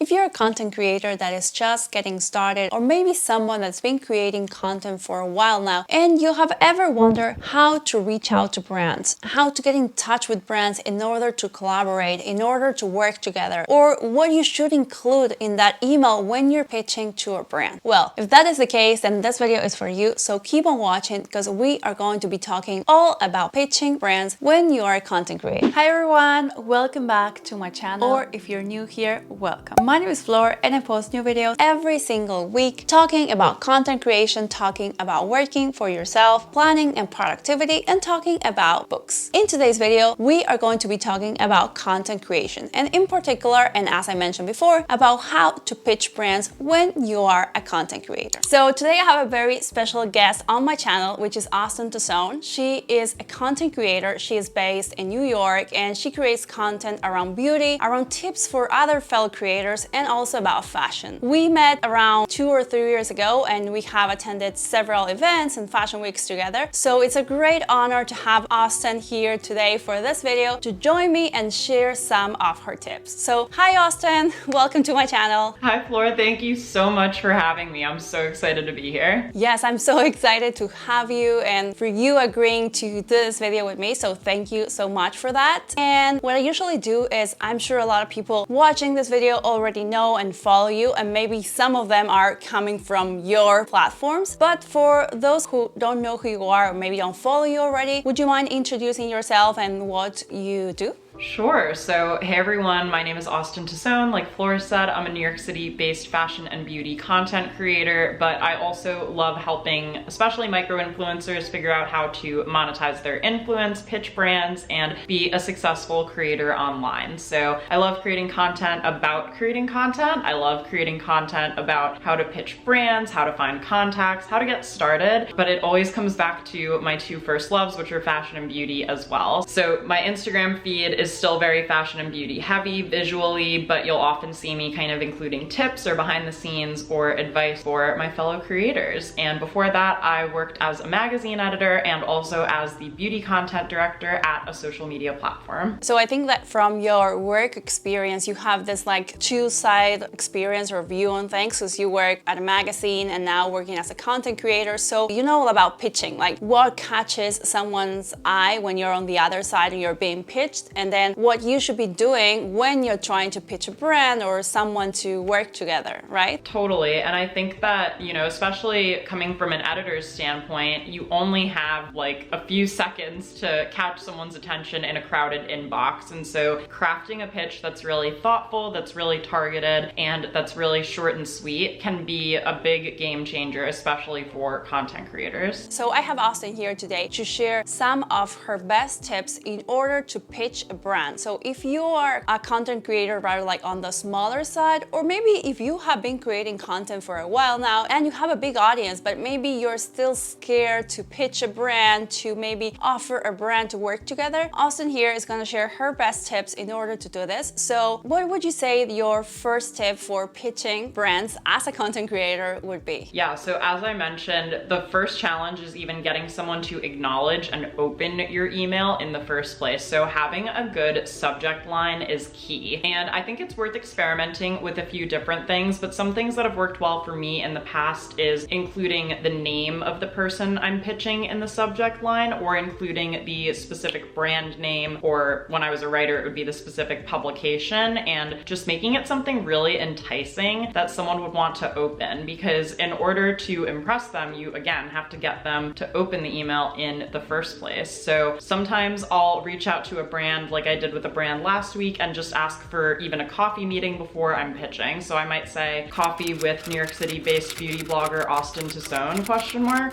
If you're a content creator that is just getting started, or maybe someone that's been creating content for a while now, and you have ever wondered how to reach out to brands, how to get in touch with brands in order to collaborate, in order to work together, or what you should include in that email when you're pitching to a brand. Well, if that is the case, then this video is for you, so keep on watching because we are going to be talking all about pitching brands when you are a content creator. Hi everyone, welcome back to my channel, or if you're new here, welcome. My name is Flor and I post new videos every single week talking about content creation, talking about working for yourself, planning and productivity, and talking about books. In today's video, we are going to be talking about content creation, and in particular, and as I mentioned before, about how to pitch brands when you are a content creator. So today I have a very special guest on my channel, which is Austen Tosone. She is a content creator. She is based in New York and she creates content around beauty, around tips for other fellow creators, and also about fashion. We met around 2 or 3 years ago and we have attended several events and fashion weeks together. So it's a great honor to have Austen here today for this video to join me and share some of her tips. So hi Austen, welcome to my channel. Hi Flora, thank you so much for having me. I'm so excited to be here. Yes, I'm so excited to have you and for you agreeing to do this video with me. So thank you so much for that. And what I usually do is, I'm sure a lot of people watching this video already know and follow you, and maybe some of them are coming from your platforms. But for those who don't know who you are or maybe don't follow you already, would you mind introducing yourself and what you do? Sure. So, hey everyone, my name is Austen Tosone. Like Flora said, I'm a New York City-based fashion and beauty content creator, but I also love helping especially micro-influencers figure out how to monetize their influence, pitch brands, and be a successful creator online. So I love creating content about creating content. I love creating content about how to pitch brands, how to find contacts, how to get started, but it always comes back to my two first loves, which are fashion and beauty as well. So my Instagram feed is still very fashion and beauty heavy visually, but you'll often see me kind of including tips or behind the scenes or advice for my fellow creators. And before that, I worked as a magazine editor and also as the beauty content director at a social media platform. So I think that from your work experience, you have this like two-side experience or view on things, because you work at a magazine and now working as a content creator. So you know all about pitching, like what catches someone's eye when you're on the other side and you're being pitched, and then what you should be doing when you're trying to pitch a brand or someone to work together, right? Totally. And I think that, you know, especially coming from an editor's standpoint, you only have like a few seconds to catch someone's attention in a crowded inbox. And so crafting a pitch that's really thoughtful, that's really targeted, and that's really short and sweet can be a big game changer, especially for content creators. So I have Austen here today to share some of her best tips in order to pitch a brand. So if you are a content creator rather like on the smaller side, or maybe if you have been creating content for a while now and you have a big audience, but maybe you're still scared to pitch a brand, to maybe offer a brand to work together, Austen here is going to share her best tips in order to do this. So what would you say your first tip for pitching brands as a content creator would be? Yeah, so as I mentioned, the first challenge is even getting someone to acknowledge and open your email in the first place. So having a good subject line is key. And I think it's worth experimenting with a few different things, but some things that have worked well for me in the past is including the name of the person I'm pitching in the subject line, or including the specific brand name, or when I was a writer, it would be the specific publication, and just making it something really enticing that someone would want to open, because in order to impress them, you again have to get them to open the email in the first place. So sometimes I'll reach out to a brand like I did with a brand last week and just ask for even a coffee meeting before I'm pitching. So I might say coffee with New York City based beauty blogger Austen Tosone ?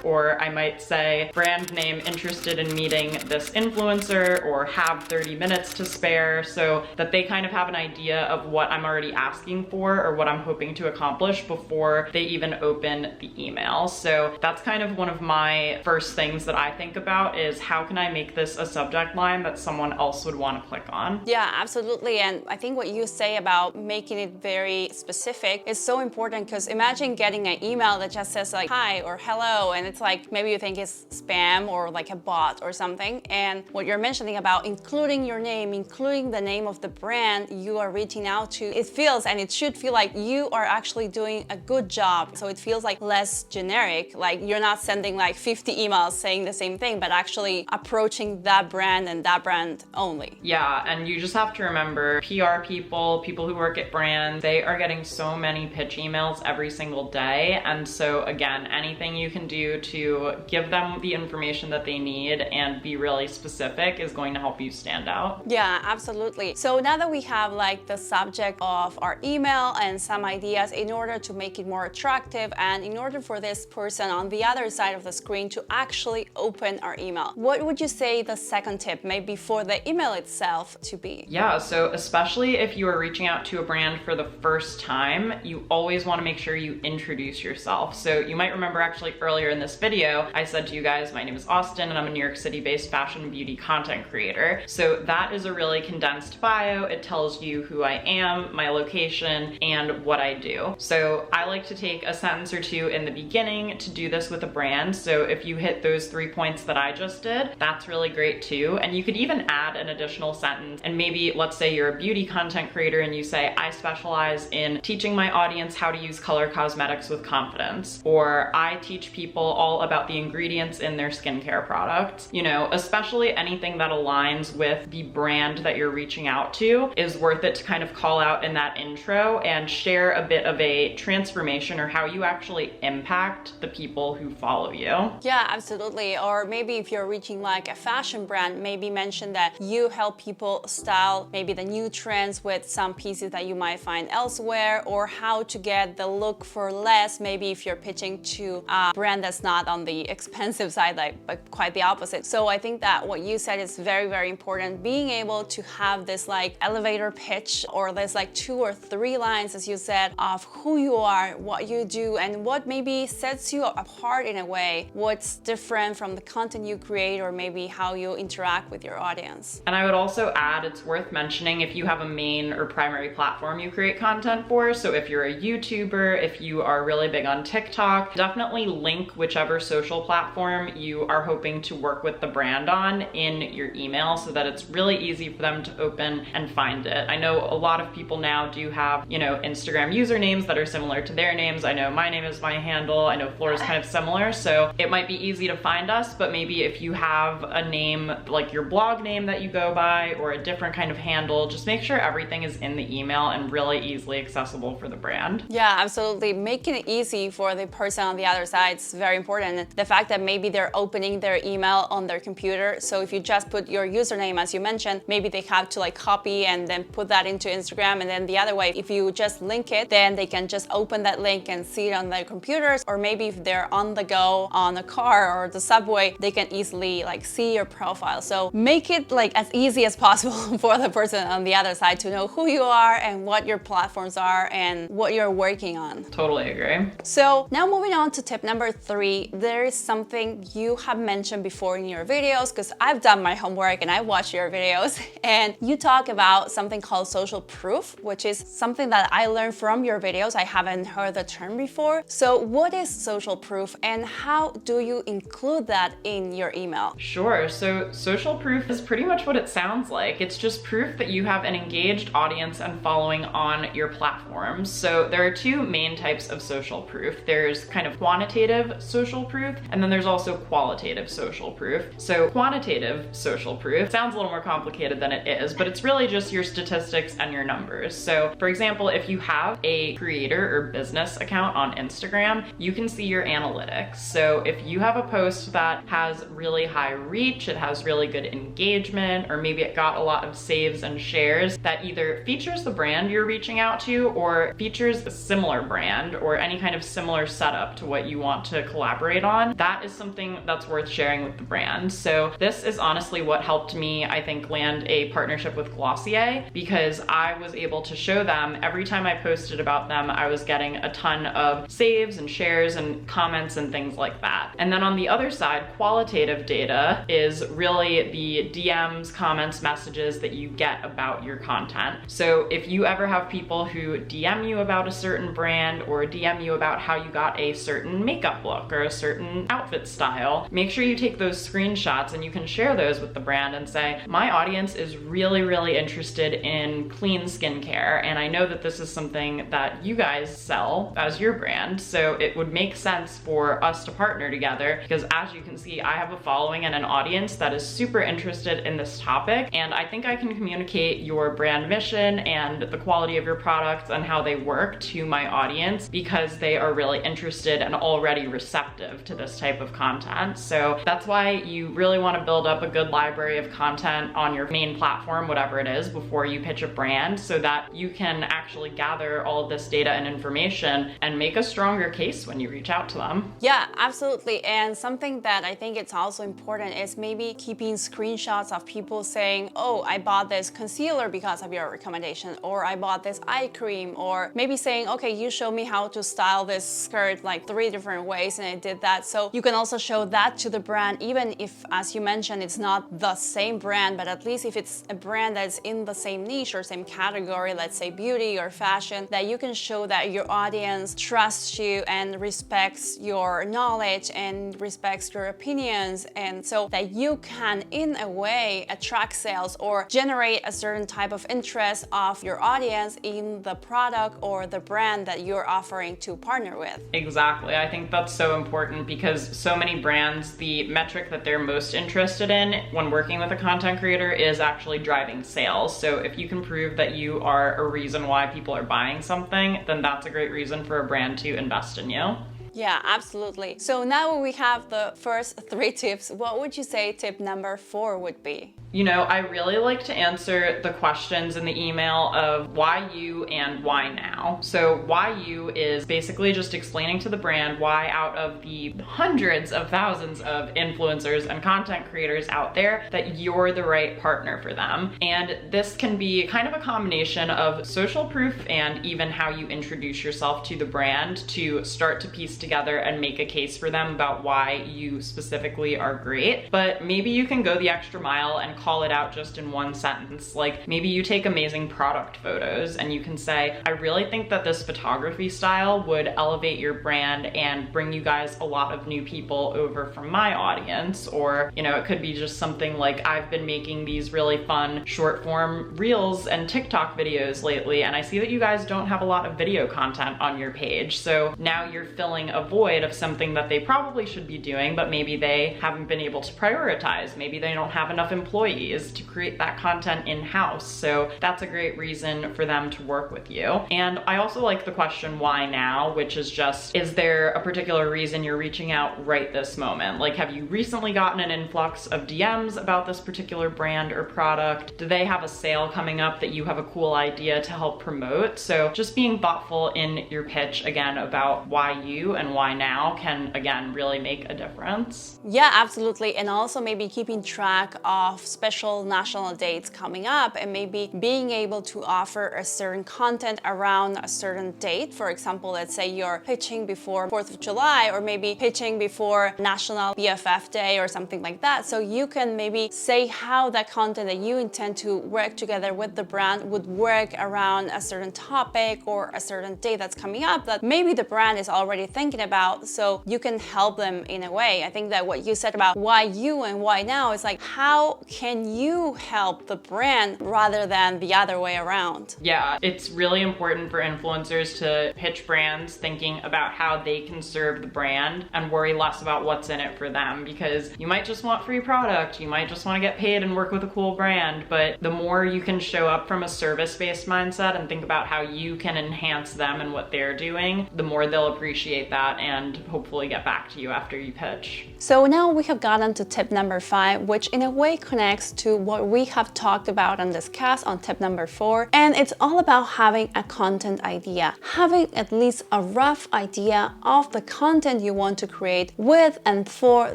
Or I might say brand name interested in meeting this influencer, or have 30 minutes to spare, so that they kind of have an idea of what I'm already asking for or what I'm hoping to accomplish before they even open the email. So that's kind of one of my first things that I think about, is how can I make this a subject line that someone else would want want to click on. Yeah, absolutely. And I think what you say about making it very specific is so important, because imagine getting an email that just says like hi or hello, and it's like maybe you think it's spam or like a bot or something. And what you're mentioning about including your name, including the name of the brand you are reaching out to, it feels, and it should feel like you are actually doing a good job. So it feels like less generic, like you're not sending like 50 emails saying the same thing, but actually approaching that brand and that brand only. Yeah, and you just have to remember, PR people who work at brands, they are getting so many pitch emails every single day. And so again, anything you can do to give them the information that they need and be really specific is going to help you stand out. Yeah, absolutely. So now that we have like the subject of our email and some ideas in order to make it more attractive, and in order for this person on the other side of the screen to actually open our email, what would you say the second tip, maybe for the email itself, to be? Yeah, so especially if you are reaching out to a brand for the first time, you always want to make sure you introduce yourself. So you might remember actually earlier in this video, I said to you guys, my name is Austen and I'm a New York City-based fashion and beauty content creator. So that is a really condensed bio. It tells you who I am, my location, and what I do. So I like to take a sentence or two in the beginning to do this with a brand. So if you hit those 3 points that I just did, that's really great too. And you could even add an additional sentence, and maybe let's say you're a beauty content creator and you say, I specialize in teaching my audience how to use color cosmetics with confidence, or I teach people all about the ingredients in their skincare products. You know, especially anything that aligns with the brand that you're reaching out to is worth it to kind of call out in that intro and share a bit of a transformation or how you actually impact the people who follow you. Yeah, absolutely. Or maybe if you're reaching like a fashion brand, maybe mention that you help people style maybe the new trends with some pieces that you might find elsewhere, or how to get the look for less, maybe if you're pitching to a brand that's not on the expensive side, but quite the opposite. So I think that what you said is very, very important, being able to have this like elevator pitch, or there's like 2 or 3 lines, as you said, of who you are, what you do, and what maybe sets you apart in a way, what's different from the content you create, or maybe how you interact with your audience. And I would also add, it's worth mentioning if you have a main or primary platform you create content for. So if you're a YouTuber, if you are really big on TikTok, definitely link whichever social platform you are hoping to work with the brand on in your email, so that it's really easy for them to open and find it. I know a lot of people now do have, you know, Instagram usernames that are similar to their names. I know my name is my handle. I know Flora's kind of similar, so it might be easy to find us, but maybe if you have a name like your blog name that you go by, or a different kind of handle, just make sure everything is in the email and really easily accessible for the brand. Yeah, absolutely. Making it easy for the person on the other side is very important. The fact that maybe they're opening their email on their computer, so if you just put your username, as you mentioned, maybe they have to like copy and then put that into Instagram, and then the other way, if you just link it, then they can just open that link and see it on their computers, or maybe if they're on the go on a car or the subway, they can easily like see your profile. So make it like as easy as possible for the person on the other side to know who you are and what your platforms are and what you're working on. Totally agree. So now moving on to tip number 3, there is something you have mentioned before in your videos, because I've done my homework and I watched your videos, and you talk about something called social proof, which is something that I learned from your videos. I haven't heard the term before. So what is social proof, and how do you include that in your email? Sure, so social proof is pretty much what it sounds like. It's just proof that you have an engaged audience and following on your platforms. So there are 2 main types of social proof. There's kind of quantitative social proof, and then there's also qualitative social proof. So quantitative social proof sounds a little more complicated than it is, but it's really just your statistics and your numbers. So for example, if you have a creator or business account on Instagram, you can see your analytics. So if you have a post that has really high reach, it has really good engagement, or maybe it got a lot of saves and shares that either features the brand you're reaching out to, or features a similar brand or any kind of similar setup to what you want to collaborate on, that is something that's worth sharing with the brand. So this is honestly what helped me, I think, land a partnership with Glossier, because I was able to show them every time I posted about them, I was getting a ton of saves and shares and comments and things like that. And then on the other side, qualitative data is really the DMs, comments, reference messages that you get about your content. So if you ever have people who DM you about a certain brand or DM you about how you got a certain makeup look or a certain outfit style, make sure you take those screenshots and you can share those with the brand and say, my audience is really interested in clean skincare, and I know that this is something that you guys sell as your brand, so it would make sense for us to partner together, because as you can see, I have a following and an audience that is super interested in this topic, and I think I can communicate your brand mission and the quality of your products and how they work to my audience because they are really interested and already receptive to this type of content. So that's why you really want to build up a good library of content on your main platform, whatever it is, before you pitch a brand, so that you can actually gather all of this data and information and make a stronger case when you reach out to them. Yeah, absolutely. And something that I think it's also important is maybe keeping screenshots of people saying, oh, I bought this concealer because of your recommendation, or I bought this eye cream, or maybe saying, okay, you showed me how to style this skirt like 3 different ways and I did that. So you can also show that to the brand, even if, as you mentioned, it's not the same brand, but at least if it's a brand that's in the same niche or same category, let's say beauty or fashion, that you can show that your audience trusts you and respects your knowledge and respects your opinions, and so that you can in a way attract sales or generate a certain type of interest of your audience in the product or the brand that you're offering to partner with. Exactly. I think that's so important because so many brands, the metric that they're most interested in when working with a content creator is actually driving sales. So if you can prove that you are a reason why people are buying something, then that's a great reason for a brand to invest in you. Yeah, absolutely. So now we have the first 3 tips. What would you say tip number 4 would be? You know, I really like to answer the questions in the email of why you and why now. So why you is basically just explaining to the brand why out of the hundreds of thousands of influencers and content creators out there that you're the right partner for them. And this can be kind of a combination of social proof and even how you introduce yourself to the brand to start to piece together and make a case for them about why you specifically are great. But maybe you can go the extra mile and call it out just in one sentence. Like maybe you take amazing product photos and you can say, I really think that this photography style would elevate your brand and bring you guys a lot of new people over from my audience. Or, you know, it could be just something like, I've been making these really fun short form reels and TikTok videos lately, and I see that you guys don't have a lot of video content on your page. So now you're filling a void of something that they probably should be doing, but maybe they haven't been able to prioritize. Maybe they don't have enough employees to create that content in-house. So that's a great reason for them to work with you. And I also like the question, why now? Which is just, is there a particular reason you're reaching out right this moment? Like, have you recently gotten an influx of DMs about this particular brand or product? Do they have a sale coming up that you have a cool idea to help promote? So just being thoughtful in your pitch, again, about why you and why now can, again, really make a difference. Yeah, absolutely. And also maybe keeping track of special national dates coming up and maybe being able to offer a certain content around a certain date. For example, let's say you're pitching before 4th of July or maybe pitching before National BFF Day or something like that. So you can maybe say how that content that you intend to work together with the brand would work around a certain topic or a certain date that's coming up that maybe the brand is already thinking about, so you can help them in a way. I think that what you said about why you and why now is like, how can you help the brand rather than the other way around? Yeah, it's really important for influencers to pitch brands thinking about how they can serve the brand and worry less about what's in it for them, because you might just want free product, you might just want to get paid and work with a cool brand, but the more you can show up from a service-based mindset and think about how you can enhance them and what they're doing, the more they'll appreciate that and hopefully get back to you after you pitch. So now we have gotten to tip number 5, which in a way connects to what we have talked about and discussed on tip number 4, and it's all about having a content idea, having at least a rough idea of the content you want to create with and for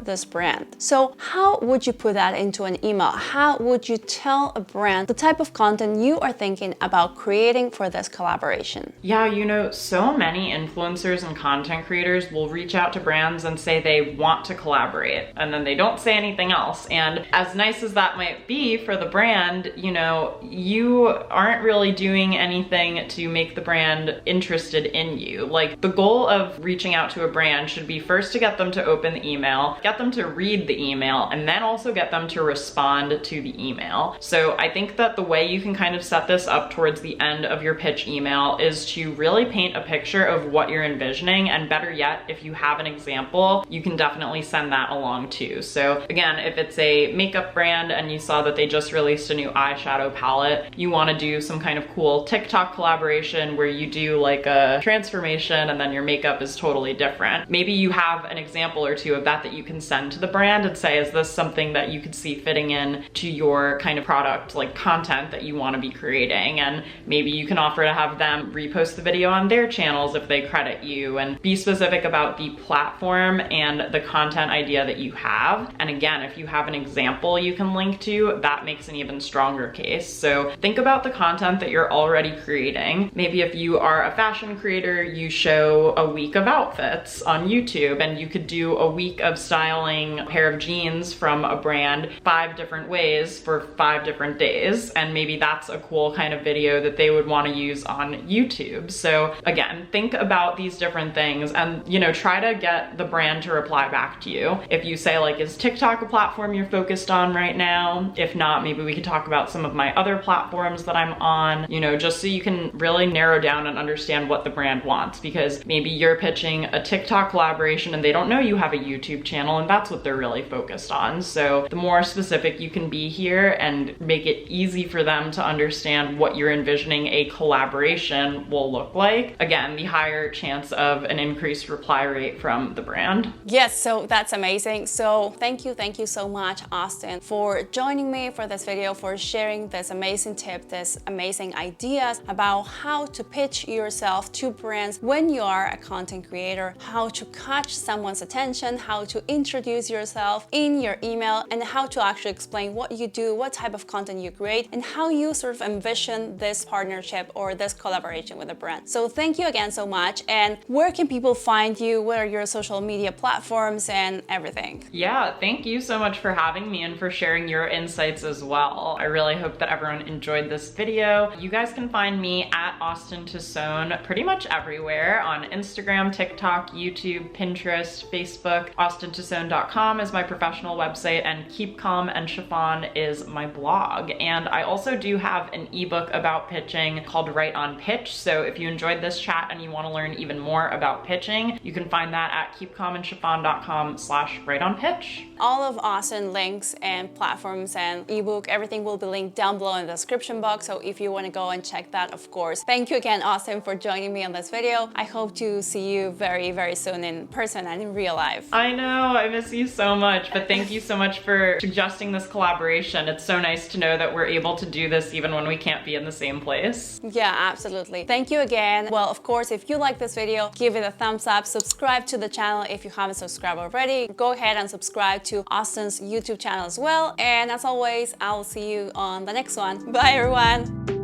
this brand. So how would you put that into an email? How would you tell a brand the type of content you are thinking about creating for this collaboration? Yeah, you know, so many influencers and content creators will reach out to brands and say they want to collaborate, and then they don't say anything else. And as nice as that might be for the brand, you know, you aren't really doing anything to make the brand interested in you. Like, the goal of reaching out to a brand should be first to get them to open the email, get them to read the email, and then also get them to respond to the email. So I think that the way you can kind of set this up towards the end of your pitch email is to really paint a picture of what you're envisioning, and better yet, if you have an example, you can definitely send that along too. So again, if it's a makeup brand and you saw that they just released a new eyeshadow palette, you want to do some kind of cool TikTok collaboration where you do like a transformation and then your makeup is totally different. Maybe you have an example or two of that that you can send to the brand and say, is this something that you could see fitting in to your kind of product, like content that you want to be creating? And maybe you can offer to have them repost the video on their channels if they credit you, and be specific about the platform and the content idea that you have. And again, if you have an example you can link to, that makes an even stronger case. So think about the content that you're already creating. Maybe if you are a fashion creator, you show a week of outfits on YouTube, and you could do a week of styling a pair of jeans from a brand 5 different ways for 5 different days. And maybe that's a cool kind of video that they would want to use on YouTube. So again, think about these different things and, you know, try to get the brand to reply back to you. If you say like, is TikTok a platform you're focused on right now? If not, maybe we could talk about some of my other platforms that I'm on, you know, just so you can really narrow down and understand what the brand wants, because maybe you're pitching a TikTok collaboration and they don't know you have a YouTube channel and that's what they're really focused on. So the more specific you can be here and make it easy for them to understand what you're envisioning a collaboration will look like, again, the higher chance of an increased reply rate from the brand. Yes, so that's amazing. So thank you so much, Austen, for joining me for this video, for sharing this amazing tip, this amazing ideas about how to pitch yourself to brands when you are a content creator, how to catch someone's attention, how to introduce yourself in your email, and how to actually explain what you do, what type of content you create, and how you sort of envision this partnership or this collaboration with a brand. So thank you again so much. And where can people find you? What are your social media platforms and everything? Yeah, thank you so much for having me and for sharing your insights as well. I really hope that everyone enjoyed this video. You guys can find me at Austen Tosone pretty much everywhere, on Instagram, TikTok, YouTube, Pinterest, Facebook. AustenTosone.com is my professional website, and Keep Calm and Chiffon is my blog. And I also do have an ebook about pitching called Write on Pitch. So if you enjoyed this chat and you want to learn even more about pitching, you can find that at keepcalmandchiffon.com/writeonpitch. All of Austen links and platforms and ebook, everything will be linked down below in the description box. So if you want to go and check that, of course. Thank you again, Austen, for joining me on this video. I hope to see you very soon in person and in real life. I know, I miss you so much, but thank you so much for suggesting this collaboration. It's so nice to know that we're able to do this even when we can't be in the same place. Yeah, absolutely. Thank you again. Well, of course, if you like this video, give it a thumbs up, subscribe to the channel if you haven't subscribed already. Go ahead and subscribe to Austen's YouTube channel as well. And as always, I'll see you on the next one. Bye, everyone.